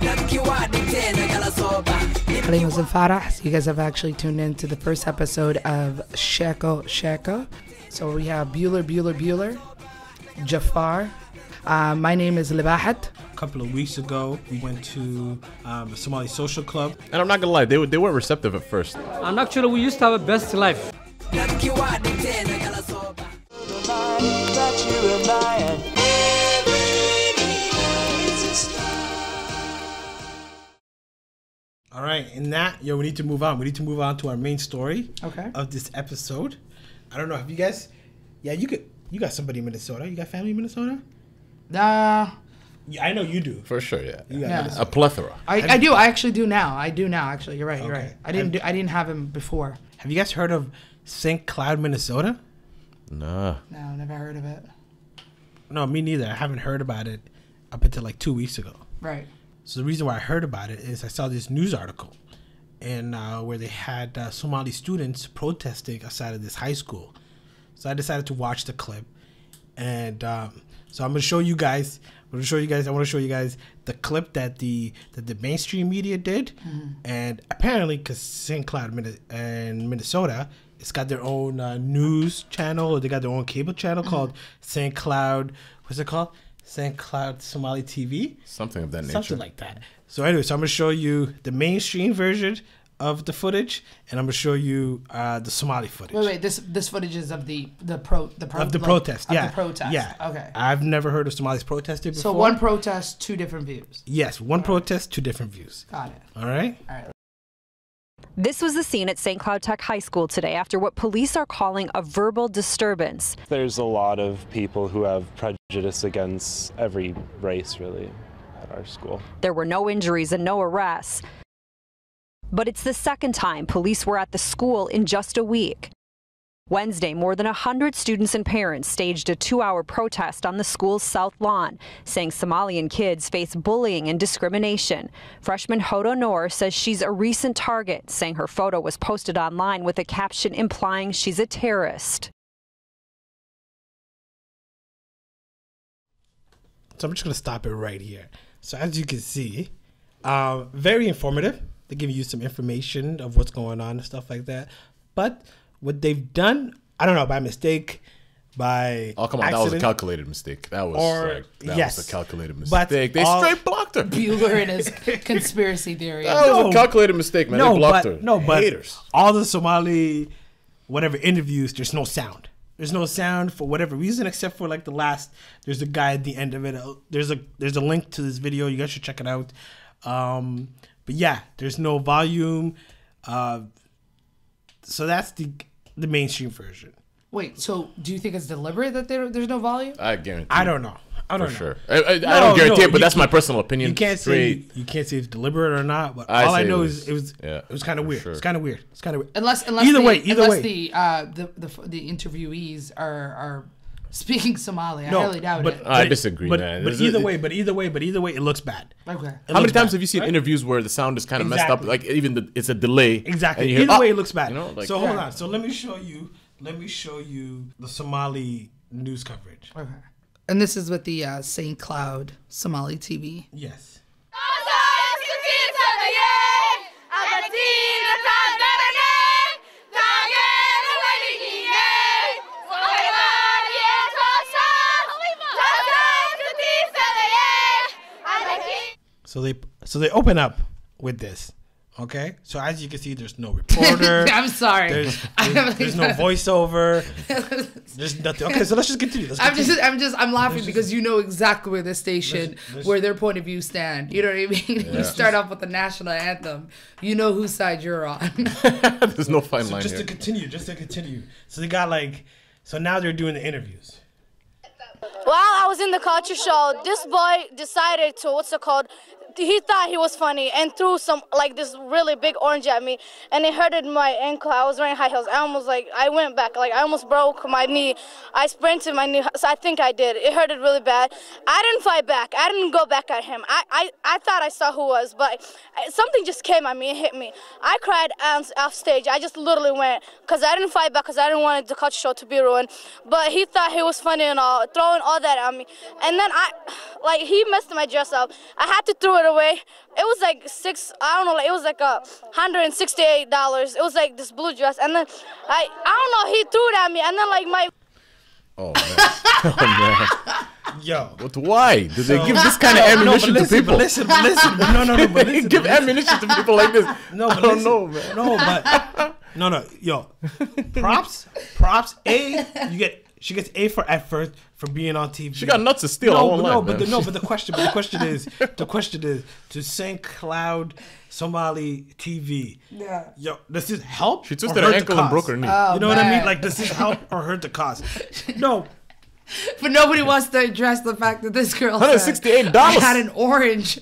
My name is Farah. You guys have actually tuned in to the first episode of Sheeko Sheeko. So we have Bueller, Jafar. My name is Libahat. A couple of weeks ago, we went to a Somali social club. And I'm not gonna lie, they weren't receptive at first. And actually, we used to have a best life. All right, in that, we need to move on. We need to move on to our main story of this episode. I don't know, have you guys... Yeah, you got somebody in Minnesota. You got family in Minnesota? Yeah, I know you do. For sure, yeah. A plethora. I do. I actually do now. Actually. You're right. You're right. I didn't have him before. Have you guys heard of St.Cloud, Minnesota? No, never heard of it. No, me neither. I haven't heard about it up until like 2 weeks ago. Right. So the reason why I heard about it is I saw this news article and where they had Somali students protesting outside of this high school. So I decided to watch the clip, and so I'm gonna show you guys. I want to show you guys the clip that the mainstream media did, and apparently, because St. Cloud and Minnesota, it's got their own news channel, or they got their own cable channel called St. Cloud. What's it called? St. Cloud Somali TV, something of that nature, something like that. So anyway, I'm gonna show you the mainstream version of the footage, and I'm gonna show you the Somali footage. Wait, this footage is of the protest. Of the protest. Yeah. Okay. I've never heard of Somalis protesting before. So one protest, two different views. Yes, one protest, two different views. Got it. All right. This was the scene at St. Cloud Tech High School today after what police are calling a verbal disturbance. There's a lot of people who have prejudice against every race, really, at our school. There were no injuries and no arrests. But it's the second time police were at the school in just a week. Wednesday, more than 100 students and parents staged a 2-hour protest on the school's south lawn, saying Somalian kids face bullying and discrimination. Freshman Hodo Noor says she's a recent target, saying her photo was posted online with a caption implying she's a terrorist. So I'm just going to stop it right here. So as you can see, very informative. They give you some information of what's going on and stuff like that. But what they've done, I don't know, by mistake, by oh, come on, accident, that was a calculated mistake. That was was a calculated mistake. But they straight blocked her. Bueller and his conspiracy theory. That was a calculated mistake, man. They blocked her. No, but haters. All the Somali, whatever interviews, there's no sound. There's no sound for whatever reason, except for like the last. There's a guy at the end of it. There's a link to this video. You guys should check it out. But yeah, there's no volume. So that's the mainstream version. Wait, so do you think it's deliberate that there's no volume? I guarantee. I don't know. I don't know. Sure. I don't guarantee it, but that's my personal opinion. You can't say it's deliberate or not. But all I know is it was kind of weird. Sure. It's kind of weird. Unless either way, the interviewees are speaking Somali. I highly doubt it. I disagree, man. But either way, it looks bad. Okay. How many times have you seen interviews where the sound is kind of messed up? Like even it's a delay. Exactly. Either way, it looks bad. You know, like, so hold on. So let me show you the Somali news coverage. Okay. And this is with the St. Cloud Somali TV. Yes. So they open up with this. Okay, so as you can see, there's no reporter. I'm sorry. There's no voiceover. There's nothing. Okay, so let's just continue. I'm laughing because you know exactly where this station, where their point of view stand. You know what I mean? Yeah. You start off with the national anthem. You know whose side you're on. There's no fine line just here. To continue. So they got so now they're doing the interviews. While I was in the culture show, this boy decided to, he thought he was funny and threw this really big orange at me, and it hurted my ankle. I was wearing high heels. I went back, I almost broke my knee. I sprained to my knee, so I think I did. It hurted really bad. I didn't fight back. I didn't go back at him. I thought I saw who it was, but something just came at me and hit me. I cried off stage. I just literally went, because I didn't fight back, because I didn't want the culture show to be ruined. But he thought he was funny and all, throwing all that at me. And then like he messed my dress up. I had to throw it away. It was like it was like $168. It was like this blue dress, and then I don't know, he threw it at me, and then like my. Oh man. Oh man. Yo. But why? Do they give this kind of ammunition to people? But listen. But listen. Give ammunition to people like this. No, I don't know, man. No, but no. Yo, props. She gets A for effort for being on TV. She got nuts to steal. But the question is to St.Cloud Somali TV. Yeah. Yo, does this help? She twisted her ankle and broke her knee. Oh, you know what I mean? Like, does this help or hurt the cause? No. But nobody wants to address the fact that this girl $168. I had an orange.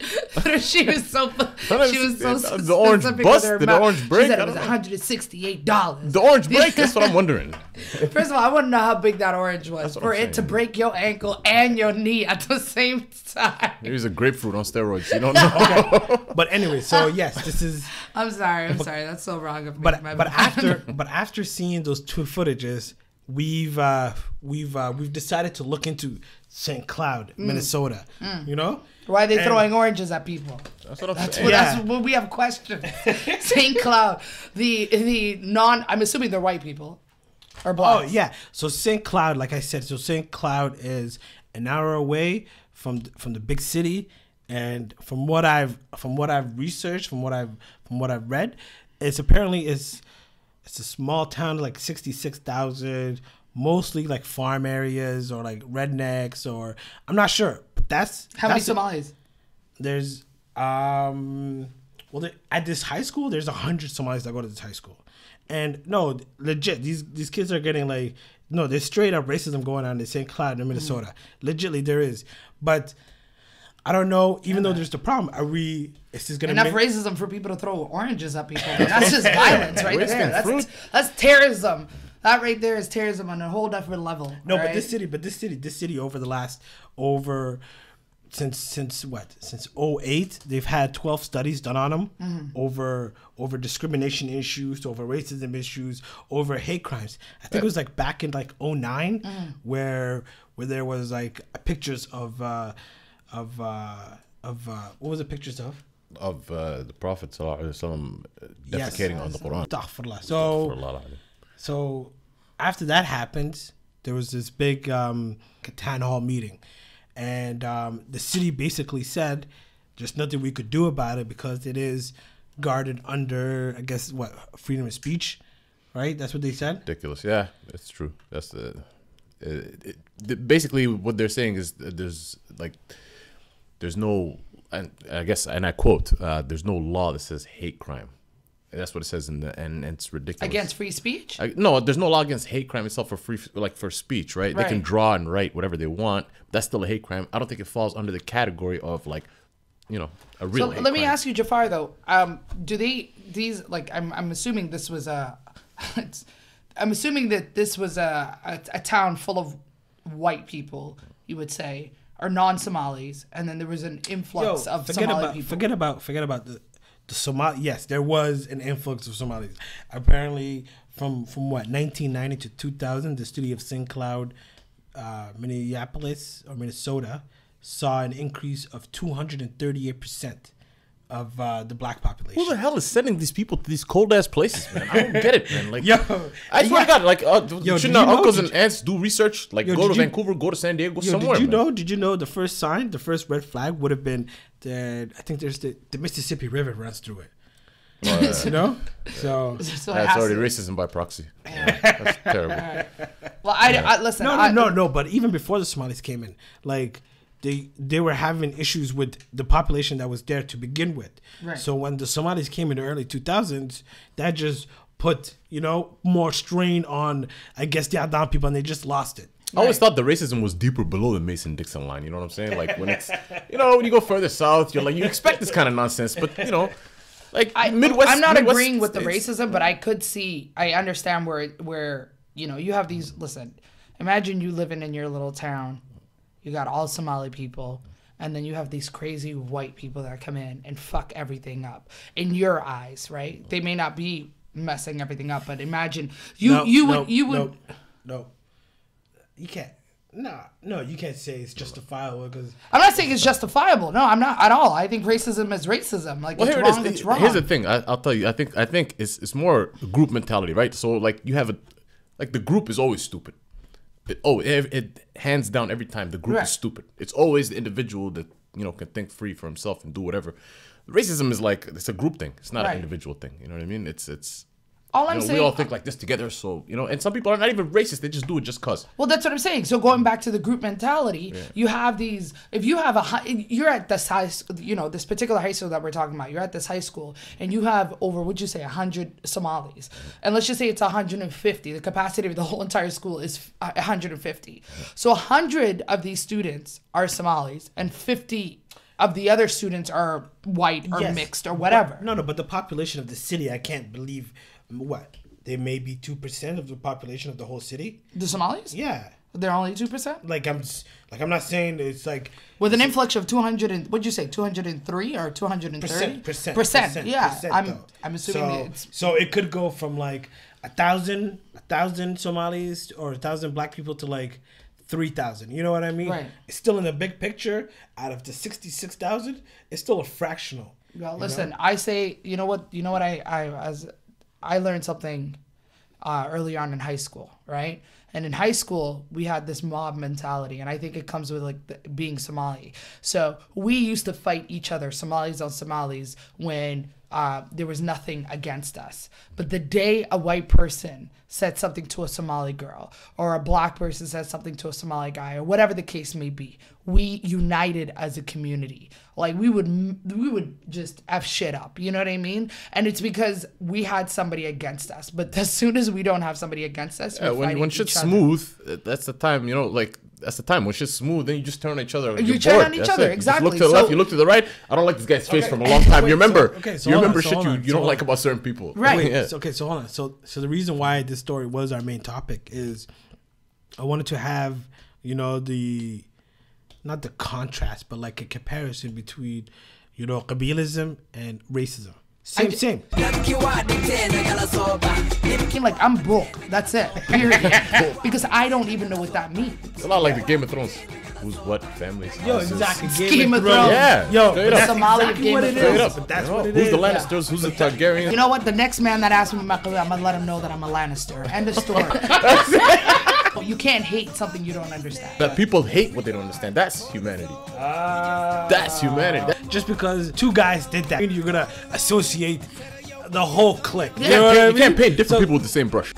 she was so. The orange bust. Did the orange break? She said it was $168. The orange break. That's what I'm wondering. First of all, I want to know how big that orange was for it to break your ankle and your knee at the same time. It was a grapefruit on steroids. You don't know. Okay. But anyway, so yes, this is. I'm sorry. That's so wrong of me. But after seeing those two footages, we've decided to look into St.Cloud, Minnesota. You know, why are they throwing oranges at people? That's what I'm saying. That's what we have questions. St.Cloud, I'm assuming they're white people or blacks. Oh yeah. So St.Cloud, like I said, St.Cloud is an hour away from the big city, and from what I've researched, from what I've read, it's a small town, like 66,000, mostly like farm areas or like rednecks, or I'm not sure. But that's many Somalis? There's at this high school, there's 100 Somalis that go to this high school, and no, legit, these kids are getting like, no, there's straight up racism going on in St. Cloud in Minnesota. Legitly, there is, but I don't know. Even though there's the problem, is this gonna enough racism for people to throw oranges at people? That's just violence right there. That's terrorism. That right there is terrorism on a whole different level. No, right? but this city since 2008, they've had 12 studies done on them over discrimination issues, over racism issues, over hate crimes. I think it was like back in like 2009 where there was like pictures of what was the pictures of? Of the Prophet defecating on the Quran. So after that happened, there was this big town hall meeting, and the city basically said there's nothing we could do about it because it is guarded under, I guess, freedom of speech, right? That's what they said. Ridiculous. Yeah, it's true. That's basically what they're saying is that there's no, and I guess, and I quote, there's no law that says hate crime. That's what it says and it's ridiculous. Against free speech? No, there's no law against hate crime itself for speech, right? They can draw and write whatever they want. That's still a hate crime. I don't think it falls under the category of a real hate crime. Let me ask you, Jafar, though. I'm assuming this was I'm assuming that this was a town full of white people, you would say, or non-Somalis, and then there was an influx of Somali people. Forget about the Somali. Yes, there was an influx of Somalis. Apparently, from 1990 to 2000, the city of St.Cloud, Minnesota, saw an increase of 238% of the black population. Who the hell is sending these people to these cold ass places, man? I don't get it, man. I swear to God, shouldn't our uncles and aunts do research? Go to Vancouver, go to San Diego, somewhere. Did you know the first red flag would have been that I think there's the Mississippi River runs through it. You know, so that's already racism by proxy. Yeah, that's terrible. Well, I listen. No. But even before the Somalis came in, they were having issues with the population that was there to begin with. Right. So when the Somalis came in the early 2000s, that just put more strain on, I guess, the Adam people, and they just lost it. I always thought the racism was deeper below the Mason-Dixon line. You know what I'm saying? When it's, when you go further south, you're you expect this kind of nonsense, but Midwest. I'm not agreeing with the racism, but I understand where you have these. Listen, imagine you living in your little town, you got all Somali people, and then you have these crazy white people that come in and fuck everything up in your eyes, right? They may not be messing everything up, but imagine you would. No, you can't. No, you can't say it's justifiable because I'm not saying it's justifiable. No, I'm not at all. I think racism is racism. Like, Well, it's here it is. wrong, it's wrong. Here's the thing. I'll tell you. I think it's more group mentality, right? So like you have the group is always stupid. It hands down every time the group is stupid. It's always the individual that can think free for himself and do whatever. Racism is like it's a group thing. It's not an individual thing. You know what I mean? It's. All I'm saying, we all think like this together, so and some people are not even racist; they just do it just cause. Well, that's what I'm saying. So going back to the group mentality, you have these. If you have you're at this this particular high school that we're talking about. You're at this high school, and you have over, would you say, 100 Somalis, and let's just say it's 150. The capacity of the whole entire school is 150. So 100 of these students are Somalis, and 50 of the other students are white or mixed or whatever. But the population of the city, I can't believe. What? They may be 2% of the population of the whole city. The Somalis? Yeah. They're only 2%? I'm not saying it's like with an influx of 200 and what'd you say, 203 or 230? Percent. Yeah. I'm assuming so it could go from like 1,000 Somalis or 1,000 black people to like 3,000. You know what I mean? Right. It's still in the big picture. Out of the 66,000, it's still a fractional. Well, listen, I say, you know what I learned something early on in high school, right? And in high school, we had this mob mentality, and I think it comes with being Somali. So we used to fight each other, Somalis on Somalis, when there was nothing against us. But the day a white person said something to a Somali girl, or a black person said something to a Somali guy, or whatever the case may be, we united as a community. Like we would just F shit up, you know what I mean? And it's because we had somebody against us. But as soon as we don't have somebody against us, when shit's smooth, that's the time, that's the time when shit's smooth. Then you just turn on each other. You turn on each other, exactly. You look to the left, you look to the right. I don't like this guy's face from a long time. You remember shit you don't like about certain people, right? So hold on. So the reason why this story was our main topic is I wanted to have not the contrast, but like a comparison between, Kabilism and racism. Same. Like, I'm broke. That's it. Period. Because I don't even know what that means. It's a lot like the Game of Thrones. Who's what family? Yo, exactly. Game of Thrones. Yeah. Yo, that's Somali exactly Game of Thrones. But that's what it who's is. the Lannisters? Who's the Targaryen? You know what? The next man that asks me about Kabila, I'm gonna let him know that I'm a Lannister. End of story. You can't hate something you don't understand. That people hate what they don't understand. That's humanity. That's humanity. Just because two guys did that, you're gonna associate the whole clique. You can't paint different people with the same brush.